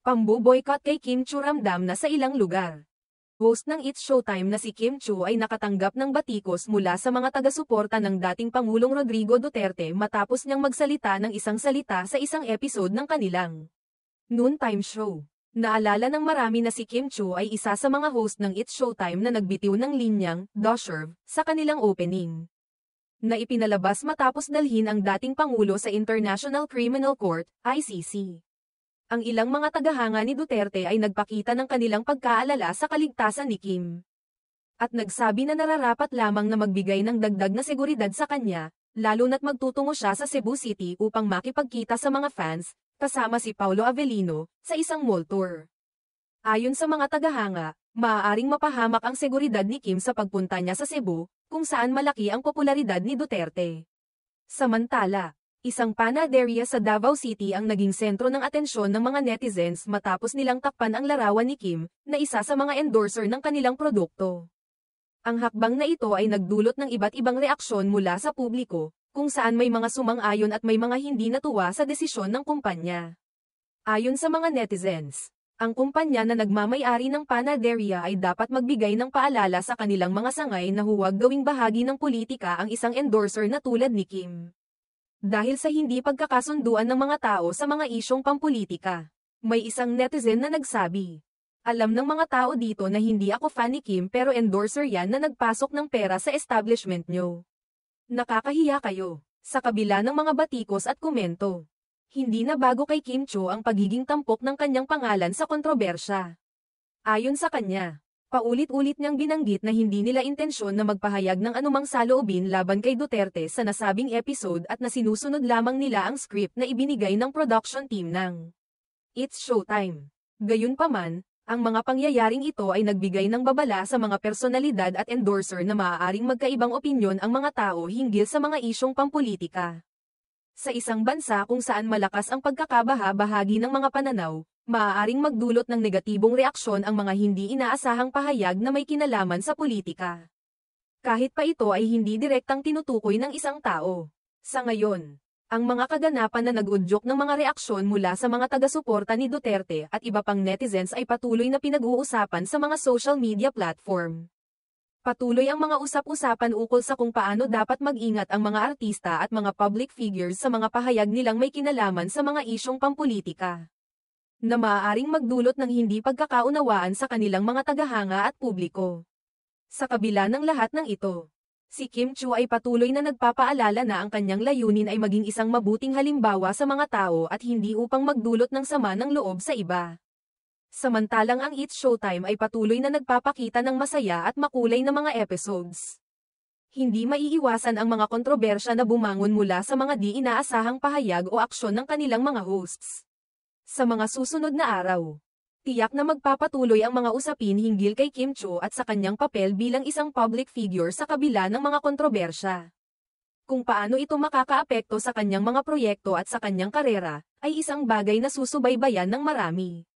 Pambu-boycott kay Kim Chu ramdam na sa ilang lugar. Host ng It's Showtime na si Kim Chu ay nakatanggap ng batikos mula sa mga taga-suporta ng dating Pangulong Rodrigo Duterte matapos niyang magsalita ng isang salita sa isang episode ng kanilang noontime show. Naalala ng marami na si Kim Chu ay isa sa mga host ng It's Showtime na nagbitiw ng linyang "Deserve" sa kanilang opening, na ipinalabas matapos dalhin ang dating Pangulo sa International Criminal Court, ICC. Ang ilang mga tagahanga ni Duterte ay nagpakita ng kanilang pagkaalala sa kaligtasan ni Kim, at nagsabi na nararapat lamang na magbigay ng dagdag na seguridad sa kanya, lalo na't magtutungo siya sa Cebu City upang makipagkita sa mga fans, kasama si Paulo Avellino, sa isang mall tour. Ayon sa mga tagahanga, maaaring mapahamak ang seguridad ni Kim sa pagpunta niya sa Cebu, kung saan malaki ang popularidad ni Duterte. Samantala, isang panaderia sa Davao City ang naging sentro ng atensyon ng mga netizens matapos nilang takpan ang larawan ni Kim, na isa sa mga endorser ng kanilang produkto. Ang hakbang na ito ay nagdulot ng iba't ibang reaksyon mula sa publiko, kung saan may mga sumang-ayon at may mga hindi natuwa sa desisyon ng kumpanya. Ayon sa mga netizens, ang kumpanya na nagmamay-ari ng panaderia ay dapat magbigay ng paalala sa kanilang mga sangay na huwag gawing bahagi ng politika ang isang endorser na tulad ni Kim. Dahil sa hindi pagkakasunduan ng mga tao sa mga isyong pampolitika. May isang netizen na nagsabi, "Alam ng mga tao dito na hindi ako fan ni Kim pero endorser yan na nagpasok ng pera sa establishment nyo. Nakakahiya kayo." Sa kabila ng mga batikos at komento, hindi na bago kay Kim Chu ang pagiging tampok ng kanyang pangalan sa kontrobersya. Ayon sa kanya, paulit-ulit niyang binanggit na hindi nila intensyon na magpahayag ng anumang saloobin laban kay Duterte sa nasabing episode at na sinusunod lamang nila ang script na ibinigay ng production team ng It's Showtime. Gayunpaman, ang mga pangyayaring ito ay nagbigay ng babala sa mga personalidad at endorser na maaaring magkaibang opinyon ang mga tao hinggil sa mga isyong pampolitika. Sa isang bansa kung saan malakas ang pagkakabaha-bahagi ng mga pananaw, maaaring magdulot ng negatibong reaksyon ang mga hindi inaasahang pahayag na may kinalaman sa politika. Kahit pa ito ay hindi direktang tinutukoy ng isang tao. Sa ngayon, ang mga kaganapan na nag-udyok ng mga reaksyon mula sa mga taga-suporta ni Duterte at iba pang netizens ay patuloy na pinag-uusapan sa mga social media platform. Patuloy ang mga usap-usapan ukol sa kung paano dapat mag-ingat ang mga artista at mga public figures sa mga pahayag nilang may kinalaman sa mga isyong pampolitika, na maaaring magdulot ng hindi pagkakaunawaan sa kanilang mga tagahanga at publiko. Sa kabila ng lahat ng ito, si Kim Chu ay patuloy na nagpapaalala na ang kanyang layunin ay maging isang mabuting halimbawa sa mga tao at hindi upang magdulot ng sama ng loob sa iba. Samantalang ang It's Showtime ay patuloy na nagpapakita ng masaya at makulay na mga episodes. Hindi maiiwasan ang mga kontrobersya na bumangon mula sa mga di inaasahang pahayag o aksyon ng kanilang mga hosts. Sa mga susunod na araw, tiyak na magpapatuloy ang mga usapin hinggil kay Kim Chu at sa kanyang papel bilang isang public figure sa kabila ng mga kontrobersya. Kung paano ito makakaapekto sa kanyang mga proyekto at sa kanyang karera, ay isang bagay na susubaybayan ng marami.